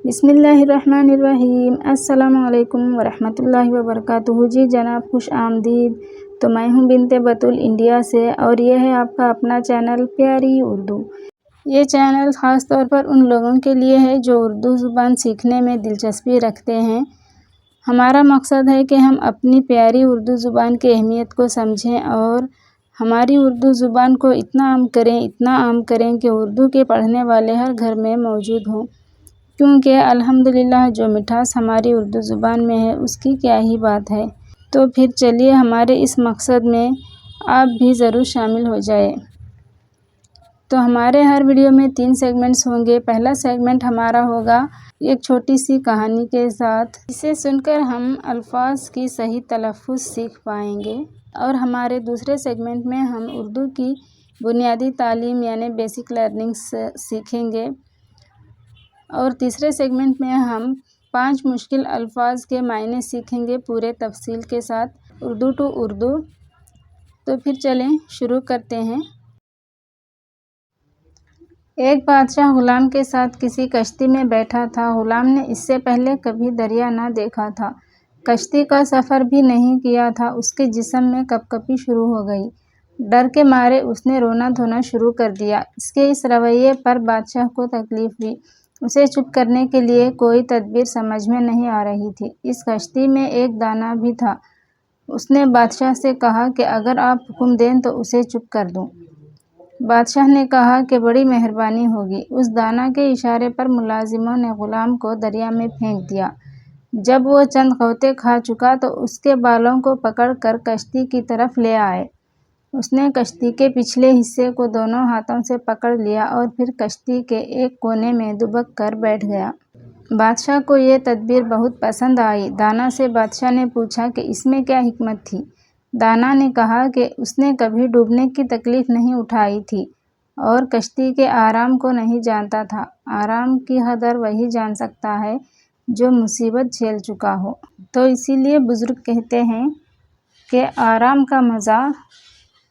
बिस्मिल्लाहिर्रहमानिर्रहीम। अस्सलामुअलैकुम वरहमतुल्लाहि वबरकातुहू। जी जनाब, खुश आमदीद। तो मैं हूँ बिनते बतूल इंडिया से, और ये है आपका अपना चैनल प्यारी उर्दू। ये चैनल ख़ास तौर पर उन लोगों के लिए है जो उर्दू ज़ुबान सीखने में दिलचस्पी रखते हैं। हमारा मकसद है कि हम अपनी प्यारी उर्दू ज़ुबान की अहमियत को समझें और हमारी उर्दू ज़ुबान को इतना आम करें कि उर्दू के पढ़ने वाले हर घर में मौजूद हों। क्योंकि अल्हम्दुलिल्लाह जो मिठास हमारी उर्दू ज़ुबान में है उसकी क्या ही बात है। तो फिर चलिए हमारे इस मकसद में आप भी ज़रूर शामिल हो जाए। तो हमारे हर वीडियो में 3 सेगमेंट्स होंगे। पहला सेगमेंट हमारा होगा एक छोटी सी कहानी के साथ, इसे सुनकर हम अल्फाज की सही तलफ़्फ़ुज़ सीख पाएंगे। और हमारे दूसरे सेगमेंट में हम उर्दू की बुनियादी तालीम यानी बेसिक लर्निंग्स सीखेंगे। और तीसरे सेगमेंट में हम 5 मुश्किल अल्फाज के मायने सीखेंगे पूरे तफसील के साथ, उर्दू टू उर्दू। तो फिर चलें शुरू करते हैं। एक बादशाह गुलाम के साथ किसी कश्ती में बैठा था। गुलाम ने इससे पहले कभी दरिया ना देखा था, कश्ती का सफ़र भी नहीं किया था। उसके जिस्म में कपकपी शुरू हो गई। डर के मारे उसने रोना धोना शुरू कर दिया। इसके इस रवैये पर बादशाह को तकलीफ़ हुई। उसे चुप करने के लिए कोई तदबीर समझ में नहीं आ रही थी। इस कश्ती में एक दाना भी था। उसने बादशाह से कहा कि अगर आप हुक्म दें तो उसे चुप कर दूं। बादशाह ने कहा कि बड़ी मेहरबानी होगी। उस दाना के इशारे पर मुलाजिमों ने गुलाम को दरिया में फेंक दिया। जब वो चंद ग़ौते खा चुका तो उसके बालों को पकड़ कर कश्ती की तरफ ले आए। उसने कश्ती के पिछले हिस्से को दोनों हाथों से पकड़ लिया और फिर कश्ती के एक कोने में दुबक कर बैठ गया। बादशाह को ये तदबीर बहुत पसंद आई। दाना से बादशाह ने पूछा कि इसमें क्या हिकमत थी। दाना ने कहा कि उसने कभी डूबने की तकलीफ़ नहीं उठाई थी और कश्ती के आराम को नहीं जानता था। आराम की कदर वही जान सकता है जो मुसीबत झेल चुका हो। तो इसीलिए बुज़ुर्ग कहते हैं कि आराम का मज़ा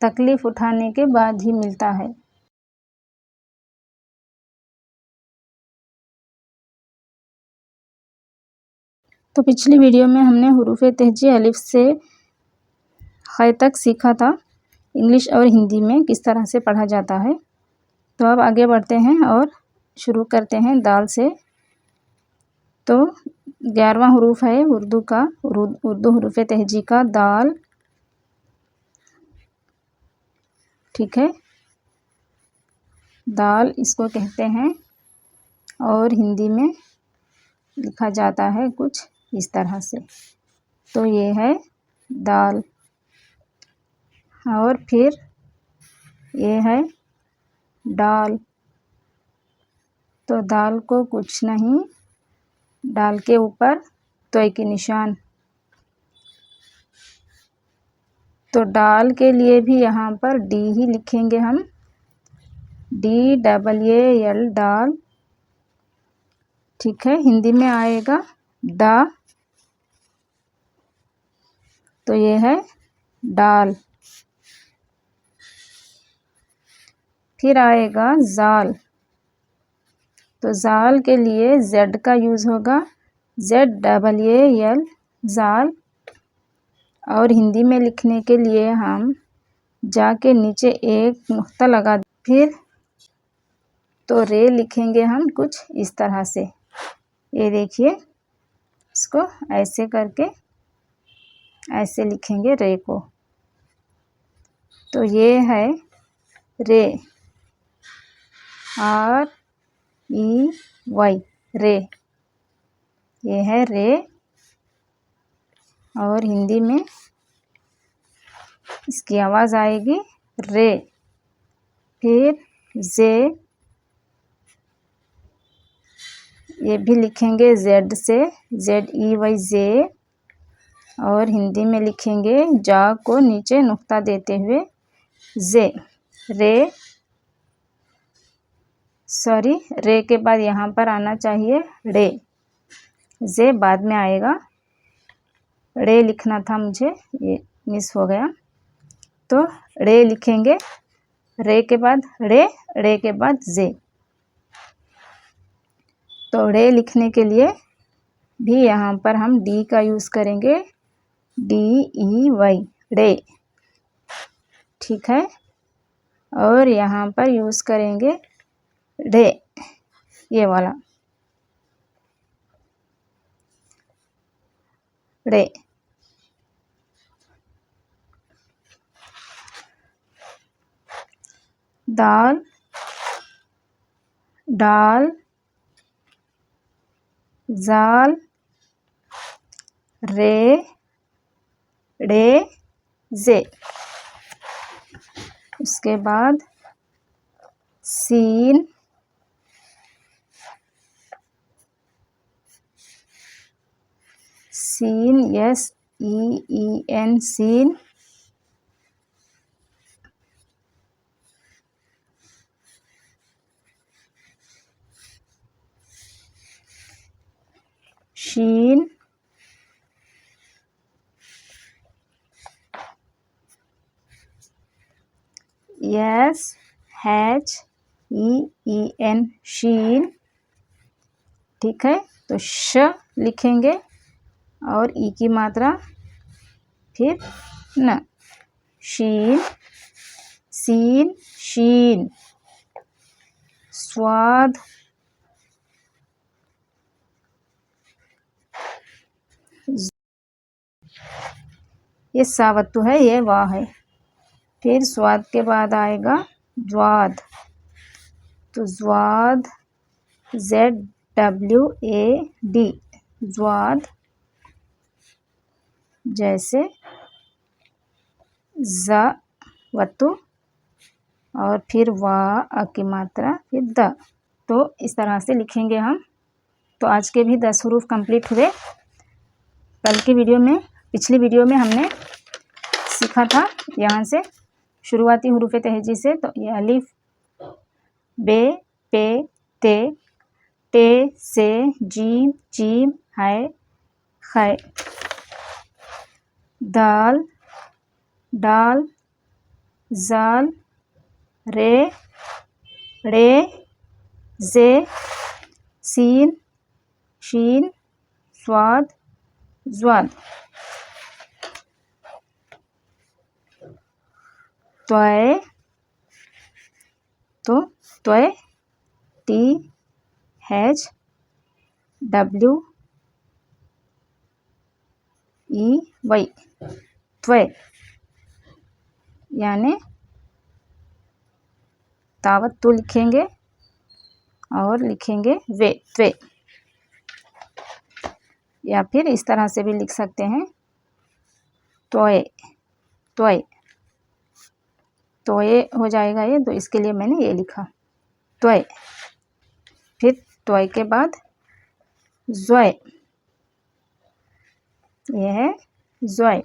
तकलीफ़ उठाने के बाद ही मिलता है। तो पिछली वीडियो में हमने हुरूफ़ तहजी अलिफ से ख़ तक सीखा था, इंग्लिश और हिंदी में किस तरह से पढ़ा जाता है। तो अब आगे बढ़ते हैं और शुरू करते हैं दाल से। तो 11वां हुरूफ़ है उर्दू हुरूफ़ तहजी का दाल। ठीक है, दाल इसको कहते हैं और हिंदी में लिखा जाता है कुछ इस तरह से। तो ये है दाल। और फिर ये है डाल। तो दाल को कुछ नहीं, डाल के ऊपर तोय की निशान। तो डाल के लिए भी यहाँ पर डी ही लिखेंगे हम, DAAL डाल। ठीक है, हिंदी में आएगा डा। तो ये है डाल। फिर आएगा जाल। तो जाल के लिए जेड का यूज़ होगा, ZAAL जाल। और हिंदी में लिखने के लिए हम जा के नीचे एक नुक्ता लगा, फिर तो रे लिखेंगे हम कुछ इस तरह से। ये देखिए, इसको ऐसे करके ऐसे लिखेंगे रे को। तो ये है रे, REY रे। ये है रे। और हिंदी में इसकी आवाज़ आएगी रे। फिर जे, ये भी लिखेंगे जेड से, ZEY जे। और हिंदी में लिखेंगे जा को नीचे नुक्ता देते हुए जे। रे, सॉरी, रे के बाद यहाँ पर आना चाहिए रे, जे बाद में आएगा। रे लिखना था मुझे, ये मिस हो गया। तो रे लिखेंगे, रे के बाद रे, रे के बाद जे। तो रे लिखने के लिए भी यहाँ पर हम डी का यूज़ करेंगे, DEY, रे, ठीक है। और यहाँ पर यूज़ करेंगे रे, ये वाला रे। दाल, डाल, जाल, रे, रे, जे। उसके बाद सीन, सीन, SEEN, सीन। शीन, SHEEN, शीन, ठीक है। तो श लिखेंगे और ई की मात्रा फिर न, शीन, सीन, शीन। स्वाद, ये सावत्तु है, ये वाह है। फिर स्वाद के बाद आएगा ज्वाद, तो ज्वाद, ZWAD, ज्वाद। जैसे ज वत्तु और फिर वाह की मात्रा फिर द, तो इस तरह से लिखेंगे हम। तो आज के भी 10 हरूफ कंप्लीट हुए। कल की वीडियो में, पिछली वीडियो में हमने सीखा था यहाँ से शुरुआती हरूफ तहजी से। तो ये अलिफ, बे, पे, ते, टे, से, जीम, चीम, है, खै। दाल, डाल, जाल, रे, रे, जे, सीन, शीन, स्वाद, ज्वाद। त्वय, तो त्वय, THWEY, त्वय, यानी तावत्तु लिखेंगे और लिखेंगे वे, त्वे, या फिर इस तरह से भी लिख सकते हैं, त्वय, त्वय, तो ये हो जाएगा ये। तो इसके लिए मैंने ये लिखा त्वय। फिर त्वय के बाद ज्वय, ये है ज्वय,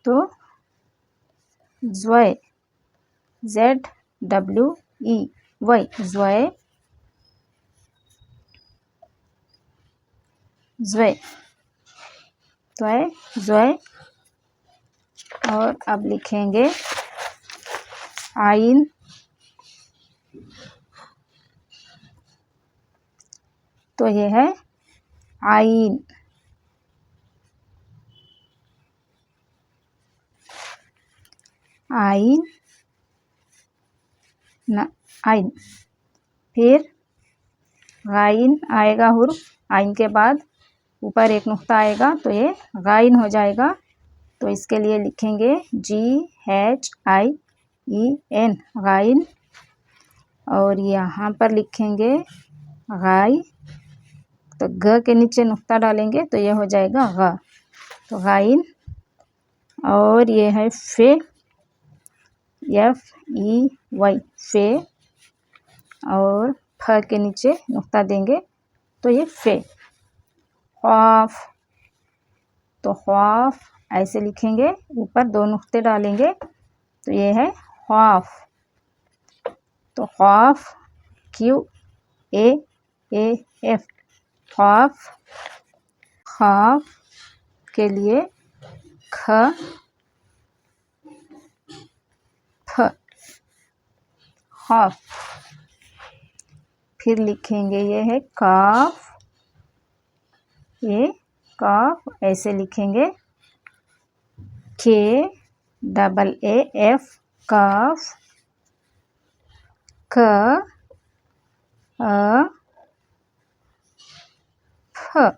तो ज्वय, ZWEY, ज्वय, ज्वय, त्वय, ज्वय। और अब लिखेंगे आइन, तो ये है आइन, आइन, न, आइन। फिर गाइन आएगा हुर्फ, आइन के बाद ऊपर एक नुक्ता आएगा, तो ये गाइन हो जाएगा। तो इसके लिए लिखेंगे GHIEN, गाइन। और यहाँ पर लिखेंगे गाय, तो ग के नीचे नुक्ता डालेंगे, तो ये हो जाएगा ग, तो गाइन। और ये है फे, FEY, फे, और फ के नीचे नुक्ता देंगे, तो ये फे। ख्वाफ, तो ख्वाफ ऐसे लिखेंगे, ऊपर 2 नुक्ते डालेंगे, तो ये है ख्वाफ। तो ख्वाफ, QAAF, ख्वाफ। ख्वाफ के लिए ख, फ, खौफ। फिर लिखेंगे, ये है काफ, ये काफ ऐसे लिखेंगे, KAAF काफ, क अ फ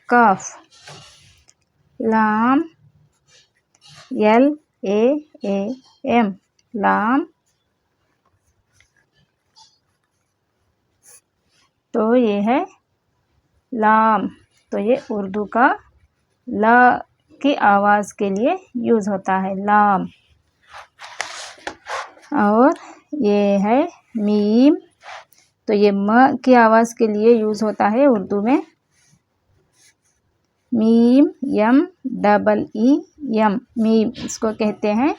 काफ, लाम LAAM लाम। तो ये है लाम। तो ये उर्दू का ल की आवाज़ के लिए यूज़ होता है, लाम। और ये है मीम। तो ये म की आवाज़ के लिए यूज़ होता है उर्दू में, मीम, MEEM, मीम, इसको कहते हैं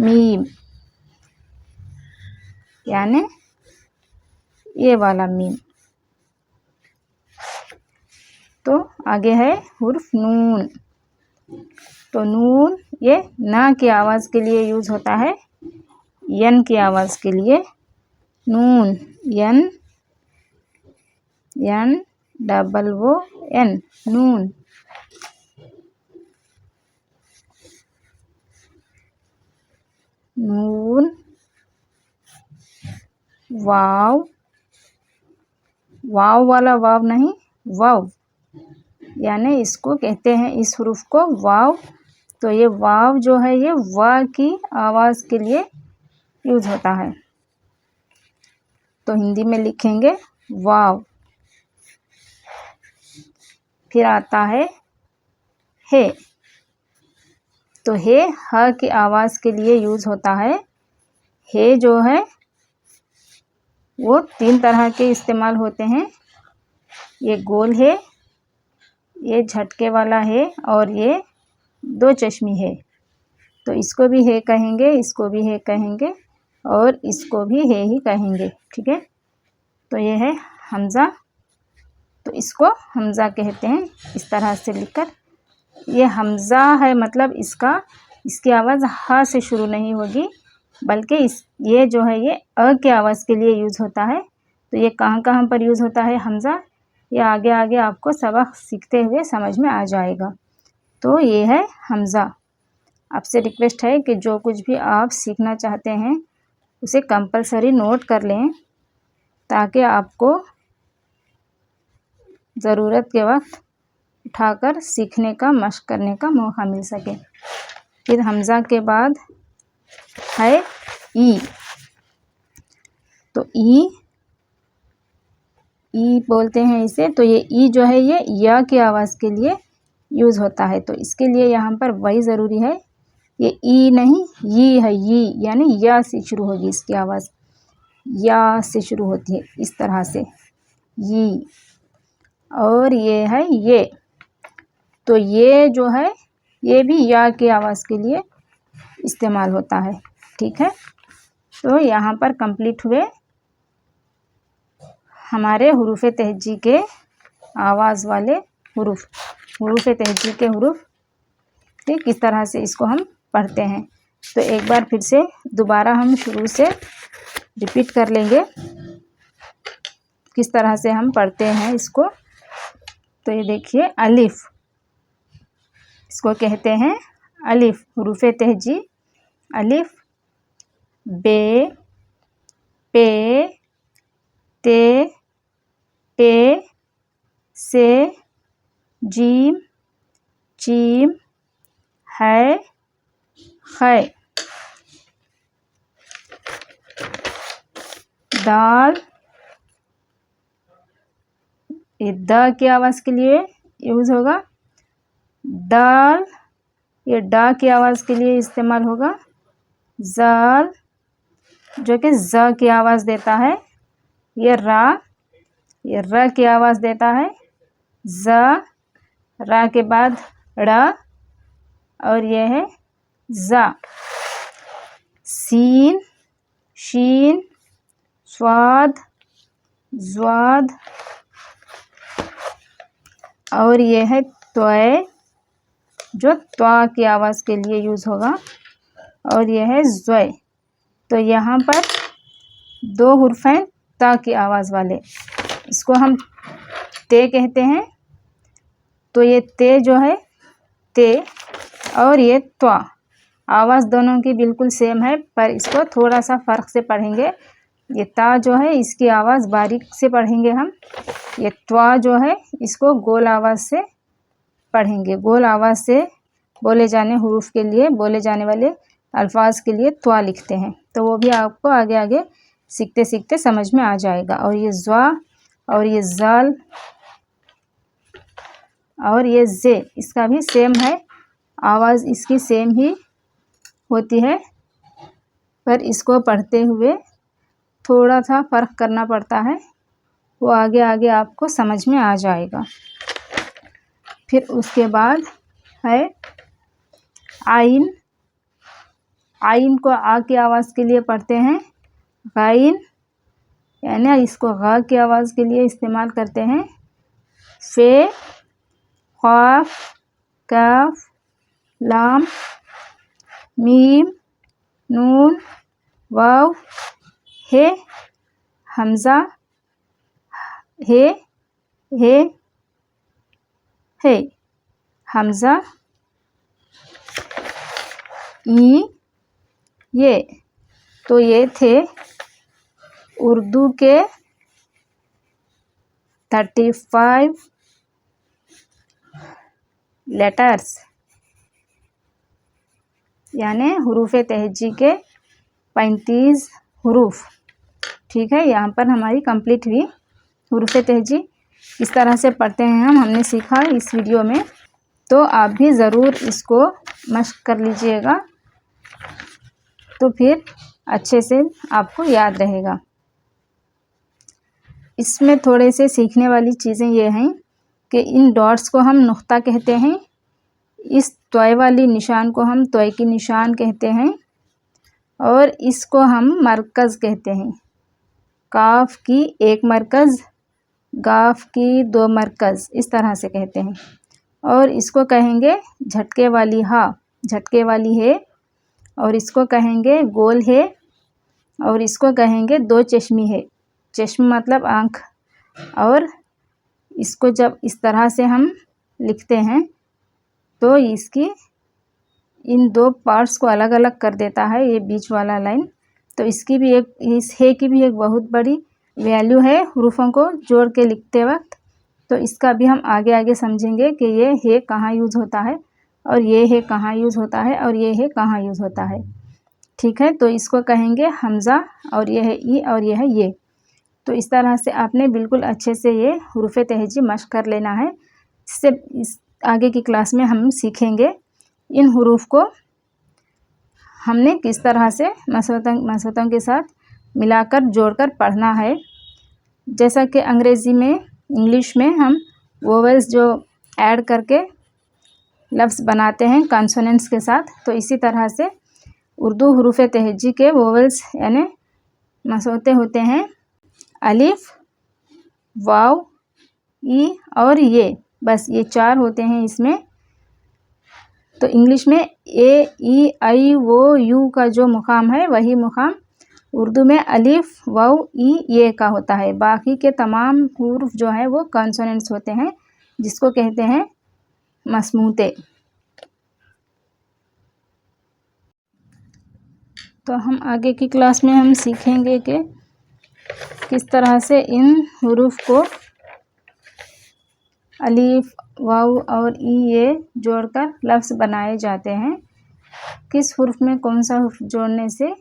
मीम, यानी ये वाला मीम। तो आगे है हुर्फ नून। तो नून ये ना की आवाज़ के लिए यूज़ होता है, यन की आवाज़ के लिए, नून, NNN, नून। नून, वाव, वाव वाला वाव नहीं, वाव, यानी इसको कहते हैं, इस हुरूफ को वाव। तो ये वाव जो है ये वा की आवाज़ के लिए यूज़ होता है। तो हिंदी में लिखेंगे वाव। फिर आता है हे। तो हे ह की आवाज़ के लिए यूज़ होता है। हे जो है वो 3 तरह के इस्तेमाल होते हैं, ये गोल है, ये झटके वाला है, और ये 2 चश्मी है। तो इसको भी है कहेंगे, इसको भी है कहेंगे, और इसको भी है ही कहेंगे, ठीक है। तो ये है हमज़ा। तो इसको हमज़ा कहते हैं, इस तरह से लिखकर। ये हमज़ा है, मतलब इसकी आवाज़ हा से शुरू नहीं होगी, बल्कि ये जो है ये अ की आवाज़ के लिए यूज़ होता है। तो ये कहाँ कहाँ पर यूज़ होता है हमज़ा, ये आगे आगे आपको सबक सीखते हुए समझ में आ जाएगा। तो ये है हमज़ा। आपसे रिक्वेस्ट है कि जो कुछ भी आप सीखना चाहते हैं उसे कंपलसरी नोट कर लें, ताकि आपको ज़रूरत के वक्त उठाकर सीखने का, मशक करने का मौका मिल सके। फिर हमज़ा के बाद है ई। तो ई बोलते हैं इसे। तो ये ई जो है ये या की आवाज़ के लिए यूज़ होता है। तो इसके लिए यहाँ पर वही ज़रूरी है, ये ई नहीं, ये है, ये यानी या से शुरू होगी इसकी आवाज़, या से शुरू होती है इस तरह से, ये। और ये है ये। तो ये जो है ये भी या की आवाज़ के लिए इस्तेमाल होता है, ठीक है। तो यहाँ पर कंप्लीट हुए हमारे हुरूफ़ तहज्जी के आवाज़ वाले हुरूफ़, हुरूफ़ तहज्जी के हुरूफ़, ठीक, किस तरह से इसको हम पढ़ते हैं। तो एक बार फिर से दोबारा हम शुरू से रिपीट कर लेंगे किस तरह से हम पढ़ते हैं इसको। तो ये देखिए, अलिफ, इसको कहते हैं अलिफ, हुरूफ़ तहज्जी। अलिफ, बे, पे, ते, टे, से, जीम, चीम, है, खे। दाल, ये द की आवाज़ के लिए यूज़ होगा। दाल, ये डा की आवाज़ के लिए इस्तेमाल होगा। जाल, जो कि ज की आवाज़ देता है। ये रा, ये र की आवाज़ देता है। ज, रा के बाद ड़, और ये है ज़ा। सीन, शीन, स्वाद, ज़्वाद, और ये है त्वय, जो त्वा की आवाज़ के लिए यूज़ होगा, और यह है ज़्वय। तो यहाँ पर 2 हुर्फ़ हैं ता की आवाज़ वाले, इसको हम ते कहते हैं। तो ये ते जो है ते और ये त्वा, आवाज़ दोनों की बिल्कुल सेम है, पर इसको थोड़ा सा फ़र्क से पढ़ेंगे। ये ता जो है इसकी आवाज़ बारीक से पढ़ेंगे हम। ये त्वा जो है इसको गोल आवाज़ से पढ़ेंगे। गोल आवाज़ से बोले जाने हुरूफ के लिए, बोले जाने वाले अल्फाज के लिए त्वा लिखते हैं। तो वो भी आपको आगे आगे सीखते सीखते समझ में आ जाएगा। और ये ज़्वा और ये ज़ाल और ये ज़े, इसका भी सेम है, आवाज़ इसकी सेम ही होती है, पर इसको पढ़ते हुए थोड़ा सा फ़र्क करना पड़ता है। वो आगे आगे आपको समझ में आ जाएगा। फिर उसके बाद है आइन। आइन को आ की आवाज़ के लिए पढ़ते हैं गाइन, यानी इसको गा की आवाज़ के लिए इस्तेमाल करते हैं। फे, क़ाफ, काफ, लाम, मीम, नून, वाव, हे, हमज़ा, हे, हे, हे, हमज़ा, ई, ये। तो ये थे उर्दू के 35 लेटर्स, यानी हुरूफ तहज्जी के 35 हुरूफ। ठीक है, यहाँ पर हमारी कंप्लीट हुई हुरूफ तहज्जी। किस तरह से पढ़ते हैं हमने सीखा इस वीडियो में। तो आप भी ज़रूर इसको मश्क कर लीजिएगा, तो फिर अच्छे से आपको याद रहेगा। इसमें थोड़े से सीखने वाली चीज़ें ये हैं कि इन डॉट्स को हम नुक्ता कहते हैं, इस तोय वाली निशान को हम तोय की निशान कहते हैं, और इसको हम मरकज़ कहते हैं। काफ की एक मरकज़, गाफ की 2 मरकज़, इस तरह से कहते हैं। और इसको कहेंगे झटके वाली हा, झटके वाली है, और इसको कहेंगे गोल है, और इसको कहेंगे 2 चश्मी है। चश्म मतलब आँख। और इसको जब इस तरह से हम लिखते हैं तो इसकी इन 2 पार्ट्स को अलग अलग कर देता है ये बीच वाला लाइन। तो इसकी भी एक, इस हे की भी एक बहुत बड़ी वैल्यू है हुरूफों को जोड़ के लिखते वक्त। तो इसका भी हम आगे आगे समझेंगे कि ये हे कहाँ यूज़ होता है, और ये हे कहाँ यूज़ होता है, और ये हे कहाँ यूज़ होता है। ठीक है, तो इसको कहेंगे हमज़ा, और ये है ई, और ये है ये। तो इस तरह से आपने बिल्कुल अच्छे से ये हुरूफ तहज्जी मश्क कर लेना है। इससे इस आगे की क्लास में हम सीखेंगे इन हुरूफ को हमने किस तरह से मसवतों के साथ मिलाकर जोड़कर पढ़ना है। जैसा कि अंग्रेज़ी में, इंग्लिश में हम वोवेल्स जो ऐड करके लफ्ज़ बनाते हैं कॉन्सोनेंट्स के साथ, तो इसी तरह से उर्दू हुरूफ तहज्जी के वोवेल्स यानी मसवते होते हैं अलिफ, वाव, ई और ये। बस ये 4 होते हैं इसमें। तो इंग्लिश में ए, ई, आई, वो, यू का जो मुकाम है वही मुकाम उर्दू में अलिफ, वाव, ई, ये का होता है। बाकी के तमाम हुरूफ जो है वो कॉन्सोनेंट्स होते हैं, जिसको कहते हैं मसमूते। तो हम आगे की क्लास में हम सीखेंगे कि किस तरह से इन हुरूफ को अलिफ, वाव और ई, ये जोड़कर लफ्ज़ बनाए जाते हैं। किस हुर्फ में कौन सा हुर्फ जोड़ने से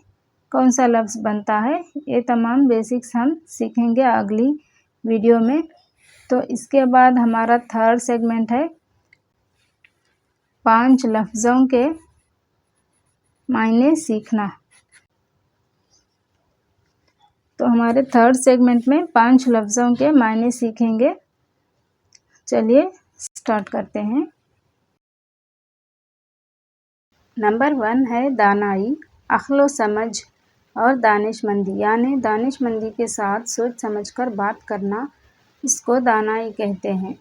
कौन सा लफ्ज़ बनता है, ये तमाम बेसिक्स हम सीखेंगे अगली वीडियो में। तो इसके बाद हमारा 3rd सेगमेंट है 5 लफ्ज़ों के मायने सीखना। तो हमारे 3rd सेगमेंट में 5 लफ्ज़ों के मायने सीखेंगे। चलिए स्टार्ट करते हैं। नंबर 1 है दानाई, अक्ल समझ और दानिशमंदी, यानी दानिशमंदी के साथ सोच समझकर बात करना, इसको दानाई कहते हैं।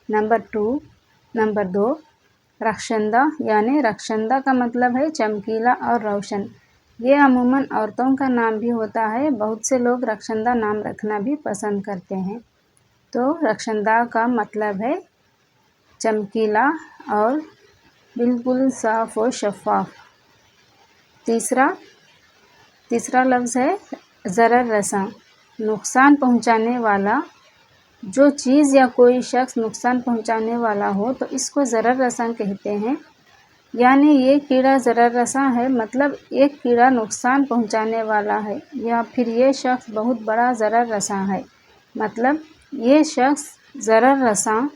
नंबर 2 रखशंदा, यानी रखशंदा का मतलब है चमकीला और रोशन, ये अमूमन औरतों का नाम भी होता है। बहुत से लोग रक्षंदा नाम रखना भी पसंद करते हैं। तो रक्षंदा का मतलब है चमकीला और बिल्कुल साफ और शफाफ। तीसरा लफ्ज़ है ज़रर रसां, नुकसान पहुंचाने वाला। जो चीज़ या कोई शख्स नुकसान पहुंचाने वाला हो तो इसको ज़रर रसां कहते हैं। यानी ये कीड़ा ज़रर रसां है, मतलब एक कीड़ा नुकसान पहुंचाने वाला है, या फिर ये शख्स बहुत बड़ा ज़रर रसां है, मतलब ये शख्स ज़रर रसां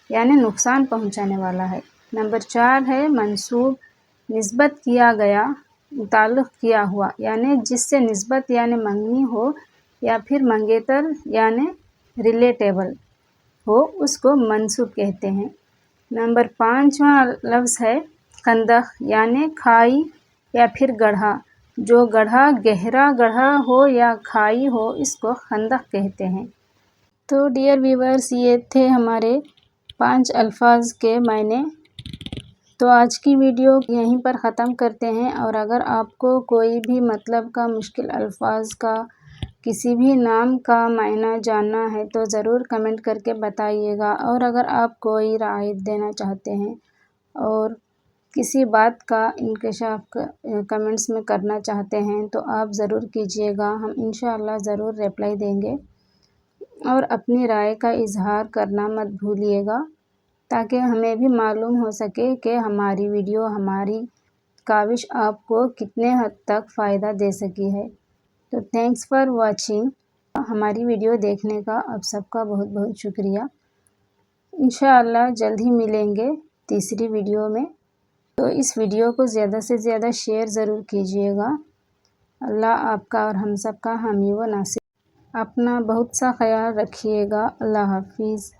यानी नुकसान पहुंचाने वाला है। नंबर 4 है मंसूब, निस्बत किया गया, ताल्लुक़ किया हुआ, यानी जिससे निस्बत यानी मंगनी हो या फिर मंगेतर यानी रिलेटेबल हो उसको मंसूब कहते हैं। नंबर 5वां लफ्ज़ है खंदक, यानी खाई या फिर गड्ढा। जो गड्ढा गहरा गड्ढा हो या खाई हो इसको खंदक कहते हैं। तो डियर व्यूअर्स, ये थे हमारे 5 अल्फाज के मायने। तो आज की वीडियो यहीं पर ख़त्म करते हैं। और अगर आपको कोई भी मतलब का मुश्किल अल्फाज का किसी भी नाम का मायना जानना है तो ज़रूर कमेंट करके बताइएगा। और अगर आप कोई राय देना चाहते हैं और किसी बात का इंकशाफ कमेंट्स में करना चाहते हैं तो आप ज़रूर कीजिएगा, हम इंशाअल्लाह ज़रूर रिप्लाई देंगे। और अपनी राय का इजहार करना मत भूलिएगा, ताकि हमें भी मालूम हो सके कि हमारी वीडियो, हमारी काविश आपको कितने हद तक फ़ायदा दे सकी है। तो थैंक्स फॉर वाचिंग। हमारी वीडियो देखने का आप सबका बहुत बहुत शुक्रिया। इंशाअल्लाह जल्द ही मिलेंगे तीसरी वीडियो में। तो इस वीडियो को ज़्यादा से ज़्यादा शेयर ज़रूर कीजिएगा। अल्लाह आपका और हम सब का हामी व नासिर। अपना बहुत सा ख्याल रखिएगा। अल्लाह हाफिज़।